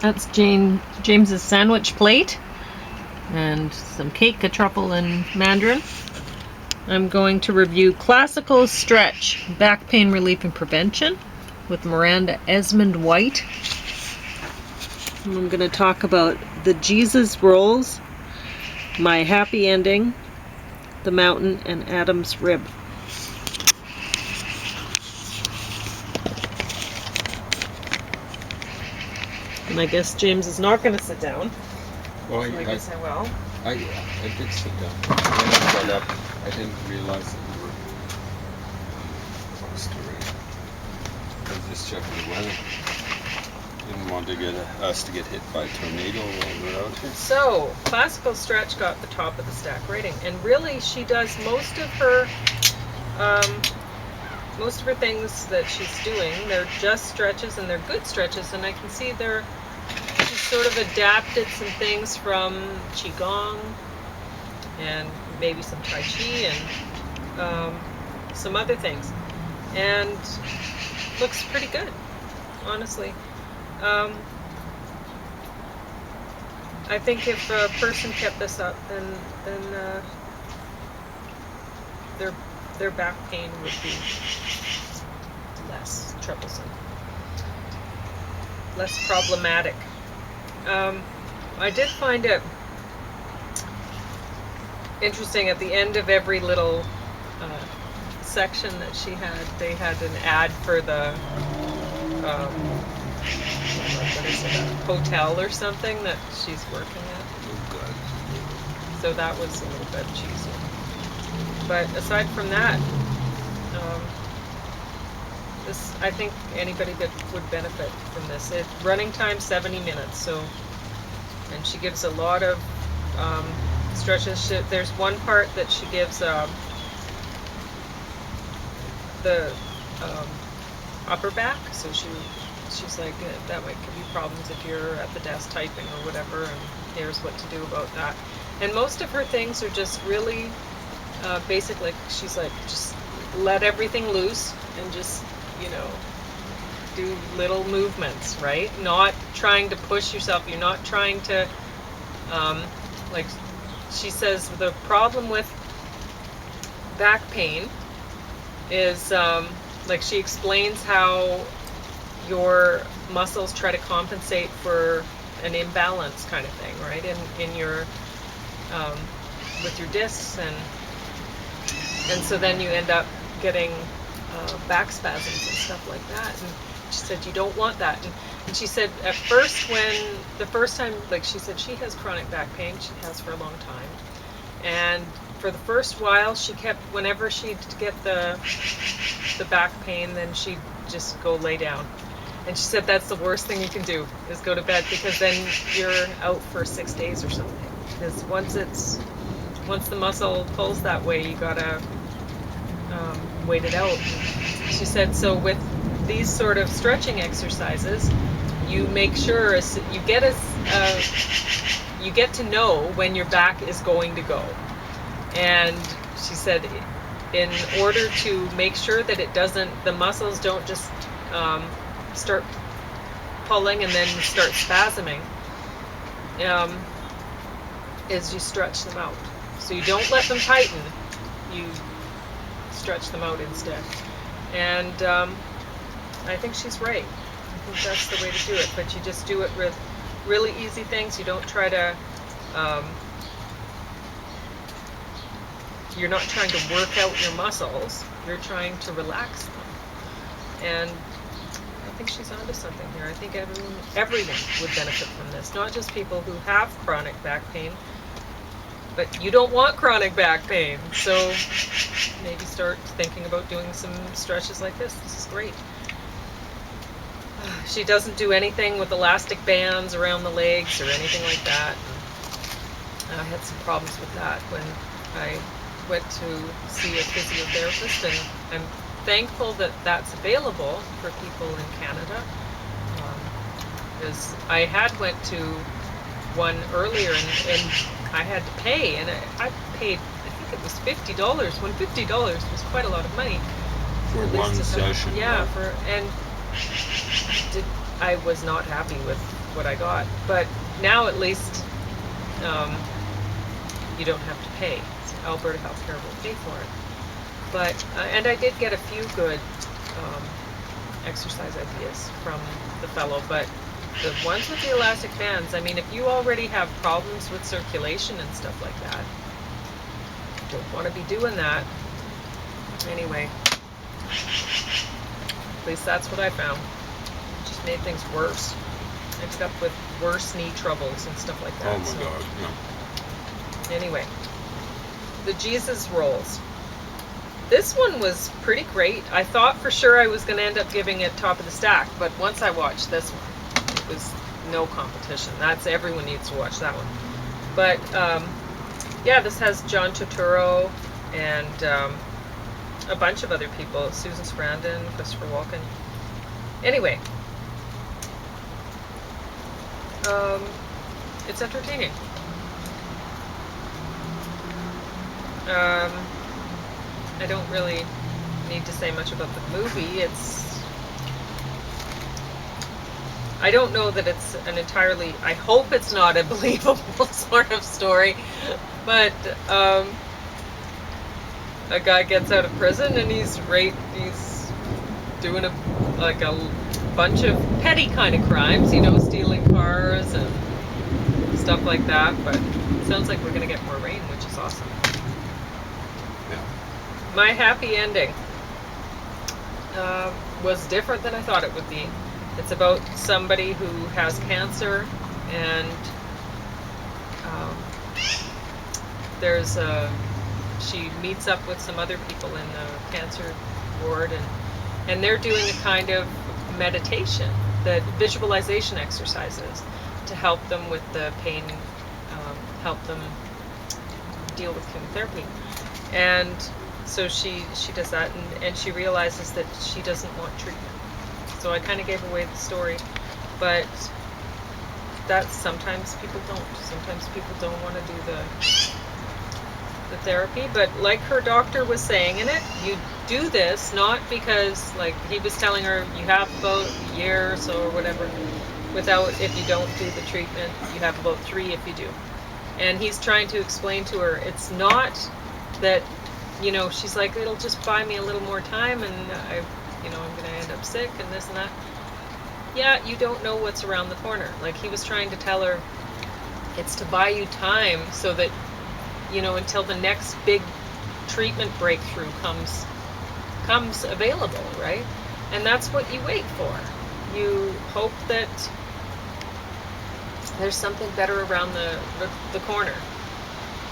That's James's sandwich plate and some cake, a truffle, and mandarin. I'm going to review Classical Stretch, Back Pain Relief and Prevention with Miranda Esmond White. And I'm going to talk about the Jesus Rolls, My Happy Ending, The Mountain, and Adam's Rib. And I guess James is not going to sit down. Well, So I guess I will. I did sit down. When I got up, I didn't realize that you were close to it. I was just checking the weather. Didn't want to get us to get hit by a tornado while we're out here. So, Classical Stretch got the top of the stack rating, and really she does most of her things that she's doing. They're just stretches, and they're good stretches, and I can see she's sort of adapted some things from Qigong and maybe some Tai Chi and some other things, and looks pretty good, honestly. I think if a person kept this up, then their back pain would be less troublesome, less problematic. I did find it interesting at the end of every little section that she had, they had an ad for the what is it, a hotel or something that she's working at. Oh, God. So that was a little bit cheesy. But aside from that, I think anybody that would benefit from this. Running time 70 minutes. So, and she gives a lot of stretches. There's one part that she gives the upper back. So she's like, that might give you problems if you're at the desk typing or whatever, and here's what to do about that. And most of her things are just really basic. Like, she's like, just let everything loose and just, do little movements, right? Not trying to push yourself. You're not trying to, like she says, the problem with back pain is, like, she explains how your muscles try to compensate for an imbalance kind of thing, right? In your with your discs, and so then you end up getting back spasms and stuff like that. And she said you don't want that. And she said at first, the first time, like she said, she has chronic back pain. She has for a long time, and for the first while, she kept, whenever she'd get the back pain, then she'd just go lay down. And she said that's the worst thing you can do, is go to bed, because then you're out for 6 days or something. Because once the muscle pulls that way, you gotta wait it out. She said, so with these sort of stretching exercises, you make sure you get to know when your back is going to go. And she said, in order to make sure that the muscles don't just start pulling and then start spasming, is you stretch them out. So you don't let them tighten, you stretch them out instead. And I think she's right. I think that's the way to do it. But you just do it with really easy things. You don't try to you're not trying to work out your muscles, you're trying to relax them. And I think she's onto something here. I think everyone would benefit from this, not just people who have chronic back pain, but you don't want chronic back pain. So maybe start thinking about doing some stretches like this. This is great. She doesn't do anything with elastic bands around the legs or anything like that. And I had some problems with that when I went to see a physiotherapist, and I'm thankful that that's available for people in Canada, because I had went to one earlier and I had to pay, and I paid, I think it was $50, when $50 was quite a lot of money For one session. Yeah, and I was not happy with what I got. But now at least you don't have to pay. So Alberta Health Care will pay for it. But and I did get a few good exercise ideas from the fellow, but the ones with the elastic bands, I mean, if you already have problems with circulation and stuff like that, don't want to be doing that. Anyway, at least that's what I found. It just made things worse. I ended up with worse knee troubles and stuff like that. Oh my God, no. Anyway, the Jesus rolls. This one was pretty great. I thought for sure I was going to end up giving it top of the stack, but once I watched this one, it was no competition. Everyone needs to watch that one. But yeah, this has John Turturro and a bunch of other people. Susan Sarandon, Christopher Walken. Anyway, it's entertaining. I don't really need to say much about the movie. I don't know that it's an entirely, I hope it's not a believable sort of story, but a guy gets out of prison and he's doing a bunch of petty kind of crimes, stealing cars and stuff like that, but it sounds like we're going to get more rain, which is awesome. My happy ending was different than I thought it would be. It's about somebody who has cancer, and she meets up with some other people in the cancer ward, and they're doing a kind of meditation, the visualization exercises to help them with the pain, help them deal with chemotherapy. And so she does that, and she realizes that she doesn't want treatment. So I kind of gave away the story, but sometimes people don't. Sometimes people don't want to do the therapy, but like her doctor was saying in it, you do this not because, like he was telling her, you have about a year or so or whatever if you don't do the treatment. You have about 3 if you do. And he's trying to explain to her, it's not that, she's like, it'll just buy me a little more time and I'm going to end up sick and this and that. Yeah, you don't know what's around the corner. Like he was trying to tell her, it's to buy you time so that, until the next big treatment breakthrough comes available, right? And that's what you wait for. You hope that there's something better around the corner.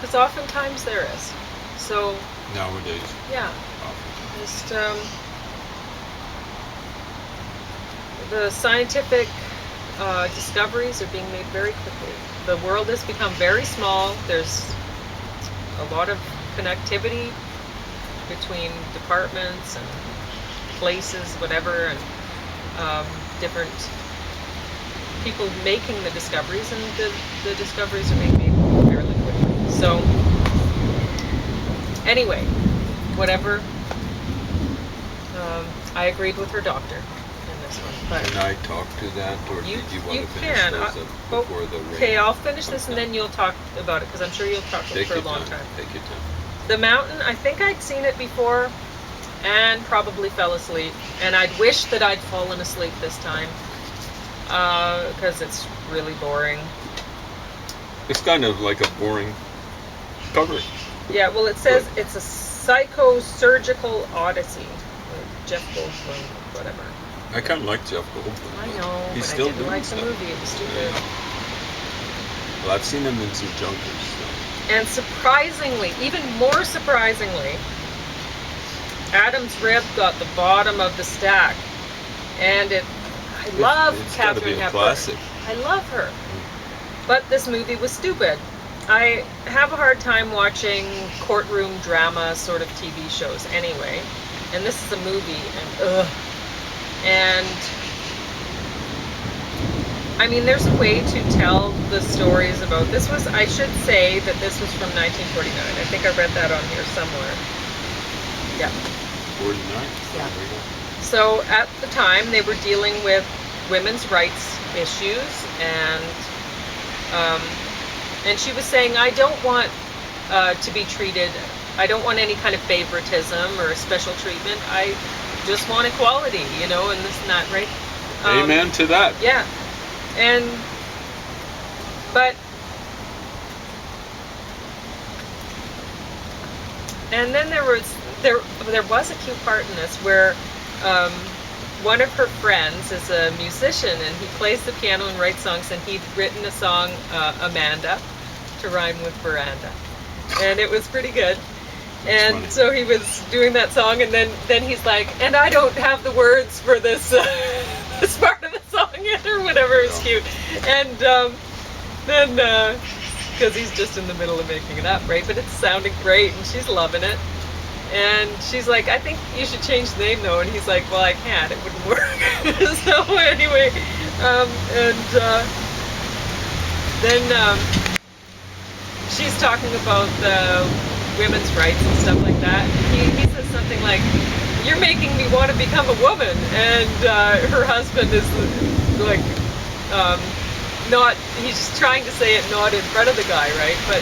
Because oftentimes there is. So nowadays. Yeah. Just the scientific discoveries are being made very quickly. The world has become very small. There's a lot of connectivity between departments and places, whatever, and different people making the discoveries, and the discoveries are being made fairly quickly. So anyway, whatever. I agreed with her doctor in this one. But can I talk to that, or did you want to finish those before the rain? Okay, I'll finish this and then you'll talk about it, because I'm sure you'll talk about it for a long time. Take your time. The Mountain, I think I'd seen it before and probably fell asleep. And I'd wish that I'd fallen asleep this time, because it's really boring. It's kind of like a boring cover. Yeah, well, it says it's a psychosurgical odyssey. Jeff Goldblum, whatever. I kind of like Jeff Goldblum. I know, He's but still I didn't like stuff. the movie. It was too good. Well, I've seen him in some junkers. So. And surprisingly, even more surprisingly, Adam's Rib got the bottom of the stack. And I love Katharine Hepburn. Classic. I love her. But this movie was stupid. I have a hard time watching courtroom drama sort of TV shows anyway. And this is a movie, and ugh. And I mean, there's a way to tell the stories about this. I should say that this was from 1949. I think I read that on here somewhere. Yeah. 49? Yeah. So at the time, they were dealing with women's rights issues, and she was saying, I don't want to be treated. I don't want any kind of favoritism or special treatment. I just want equality, you know, and this and that, right? Amen to that. Yeah, and then there was a cute part in this where one of her friends is a musician, and he plays the piano and writes songs, and he'd written a song, Amanda, to rhyme with veranda, and it was pretty good. And funny. so he was doing that song, and then he's like, and I don't have the words for this this part of the song yet, or whatever. It was cute. And then because he's just in the middle of making it up, right? But it's sounding great, and she's loving it. And she's like, I think you should change the name though. And he's like, well, I can't. It wouldn't work. So anyway, then she's talking about the women's rights and stuff like that. He says something like, you're making me want to become a woman. And her husband is like, not, he's just trying to say it not in front of the guy, right? But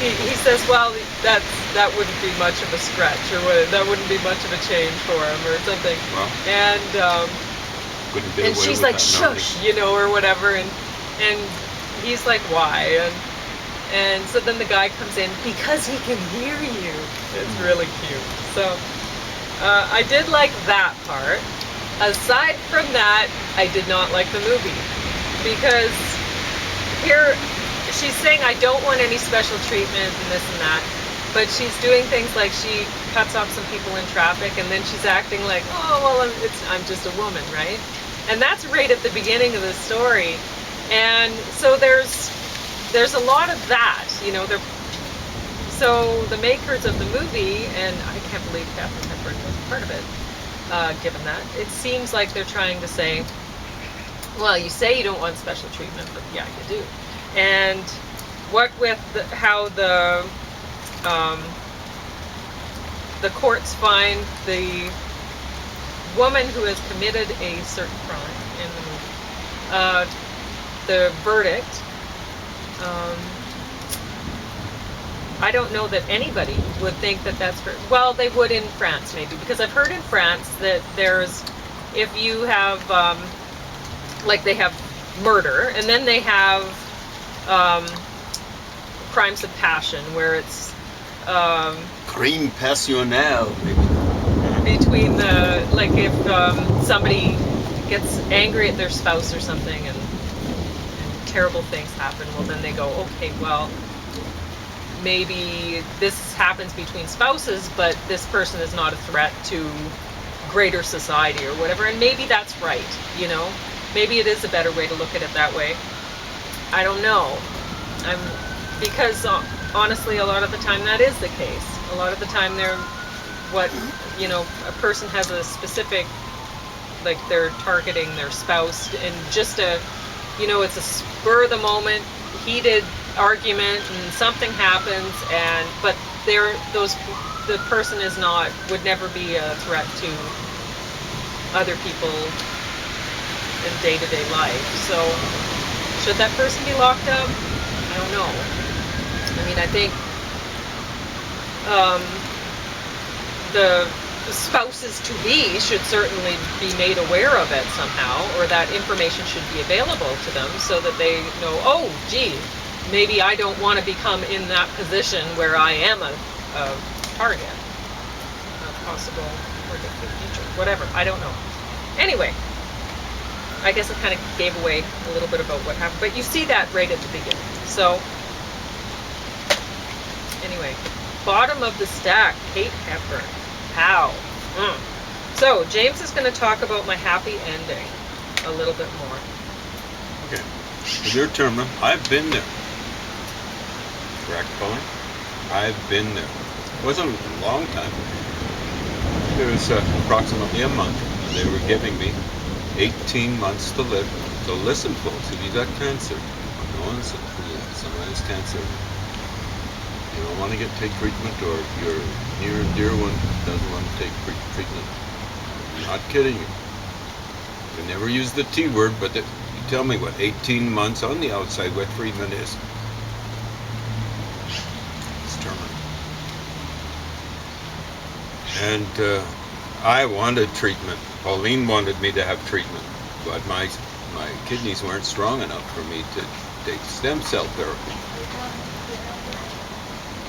he says, well, that wouldn't be much of a stretch, or that wouldn't be much of a change for him, or something. Well, and she's like, shush, you know, or whatever, and he's like, why? And so then the guy comes in, because he can hear you. It's really cute. So I did like that part. Aside from that, I did not like the movie, because here she's saying, I don't want any special treatment and this and that, but she's doing things like she cuts off some people in traffic, and then she's acting like, oh, well, I'm just a woman, right? And that's right at the beginning of the story. And so there's a lot of that, you know. So the makers of the movie, and I can't believe Katharine Hepburn was part of it, given that, it seems like they're trying to say, well, you say you don't want special treatment, but yeah, you do. And what with how the courts find the woman who has committed a certain crime in the movie, the verdict, I don't know that anybody would think that that's for, well, they would in France maybe, because I've heard in France that there's, if you have, like they have murder, and then they have crimes of passion, where it's crime passionnel, maybe. Between the, like if somebody gets angry at their spouse or something, and terrible things happen, well then they go, okay, well, maybe this happens between spouses, but this person is not a threat to greater society or whatever, and maybe that's right, you know, maybe it is a better way to look at it that way. I don't know. Because honestly, a lot of the time that is the case. A lot of the time a person has a specific, like they're targeting their spouse, and just it's a spur of the moment, heated argument, and something happens, but the person would never be a threat to other people in day-to-day life. So should that person be locked up? I don't know. I mean, I think the spouses-to-be should certainly be made aware of it somehow, or that information should be available to them so that they know, oh, gee, maybe I don't want to become in that position where I am a target, a possible target for the future, whatever, I don't know. Anyway, I guess it kind of gave away a little bit about what happened, but you see that right at the beginning. So, anyway, bottom of the stack, Kate Hepburn. How? So, James is going to talk about my happy ending a little bit more. Okay. In your term, I've been there. Correct, Colin? I've been there. It wasn't a long time. It was approximately a month. They were giving me 18 months to live. So listen, folks, if you got cancer, someone has cancer, you don't want to take treatment, or your near and dear one doesn't want to take treatment, I'm not kidding you. I never use the T word, but you tell me what 18 months on the outside what treatment is. It's terminal. And I wanted treatment. Pauline wanted me to have treatment, but my kidneys weren't strong enough for me to take stem cell therapy.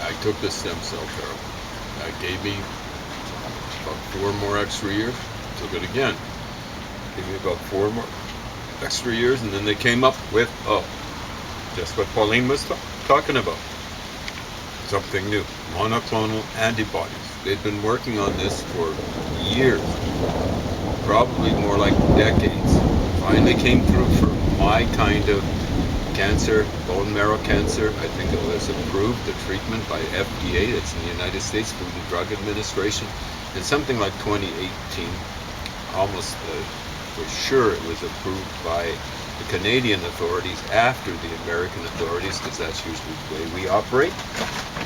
I took the stem cell therapy. It gave me about 4 more extra years. Took it again. Gave me about 4 more extra years, and then they came up with, just what Pauline was talking about. Something new. Monoclonal antibodies. They'd been working on this for years. Probably more like decades. Finally came through for my kind of cancer, bone marrow cancer. I think it was approved, the treatment by FDA. It's in the United States Food and Drug Administration. In something like 2018, almost for sure it was approved by the Canadian authorities after the American authorities, because that's usually the way we operate.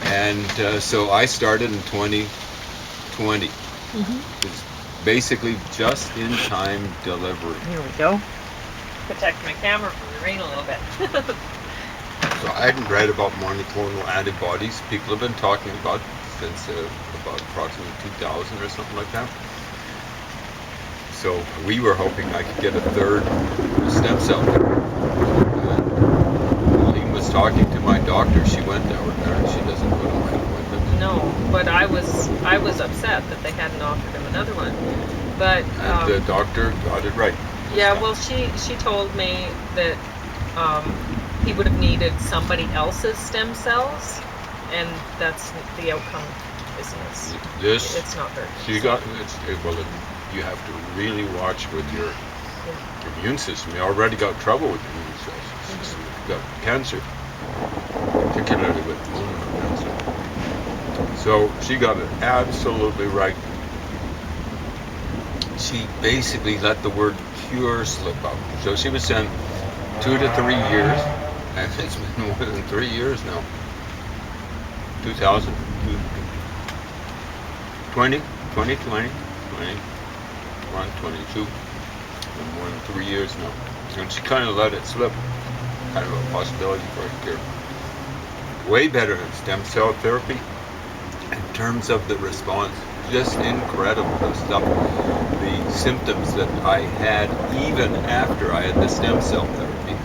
And so I started in 2020. It was basically just in time delivery. Here we go. Protect my camera from the rain a little bit. So I hadn't read about monoclonal antibodies. People have been talking about since about approximately 2000 or something like that. So we were hoping I could get a third stem cell therapy. Pauline was talking to my doctor. She went down there and she doesn't go to my appointment. No, but I was upset that they hadn't offered him another one. But And the doctor got it right. yeah, well, she told me that he would have needed somebody else's stem cells, and that's the outcome, isn't it? This It's not very she good. got you have to really watch with your immune system. You already got trouble with immune cells. She's got cancer, particularly with bone marrow cancer. So she got it absolutely right. She basically let the word cure slip out. So she was saying 2 to 3 years, and it's been more than 3 years now. 2020, 2020, 21, 22, and more than 3 years now. And she kind of let it slip, kind of a possibility for a cure. Way better than stem cell therapy in terms of the response. Just incredible, the stuff, the symptoms that I had even after I had the stem cell therapy,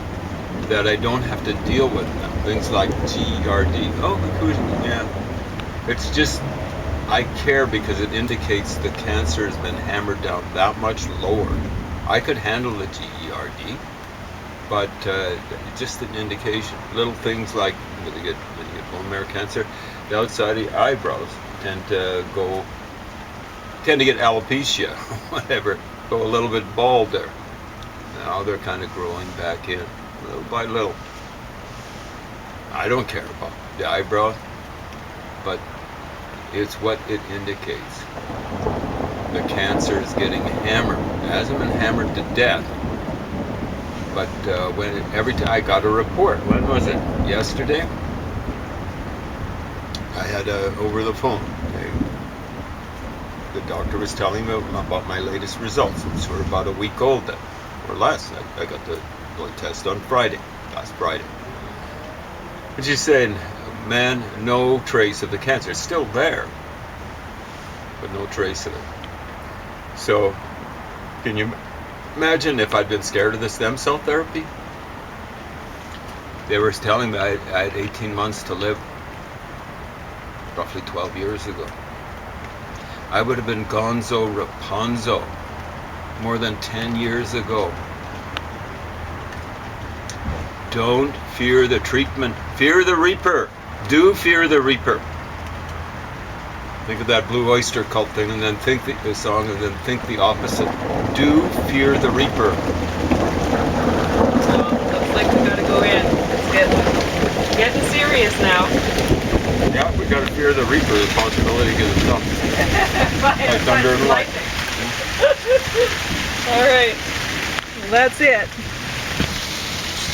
that I don't have to deal with now. Things like GERD. Yeah. It's just, I care because it indicates the cancer has been hammered down that much lower. I could handle the GERD, but just an indication. Little things like when you get bone marrow cancer, the outside of the eyebrows tend to get alopecia, whatever, go a little bit bald there. Now they're kind of growing back in, little by little. I don't care about the eyebrow, but it's what it indicates. The cancer is getting hammered. It hasn't been hammered to death, but every time I got a report. When was it? Yesterday? I had over the phone. The doctor was telling me about my latest results. It's sort of about a week old then, or less. I got the blood test on last Friday. And she's saying, man, no trace of the cancer. It's still there, but no trace of it. So, can you imagine if I'd been scared of the stem cell therapy? They were telling me I had 18 months to live, roughly 12 years ago. I would have been gonzo rapunzo more than 10 years ago. Don't fear the treatment. Fear the reaper. Do fear the reaper. Think of that Blue Oyster Cult thing, and then think the song, and then think the opposite. Do fear the reaper. So, looks like we gotta go in. It's getting serious now. Yeah, we gotta fear the reaper, the possibility to get it done. Like thunder and lightning. All right. Well, that's it.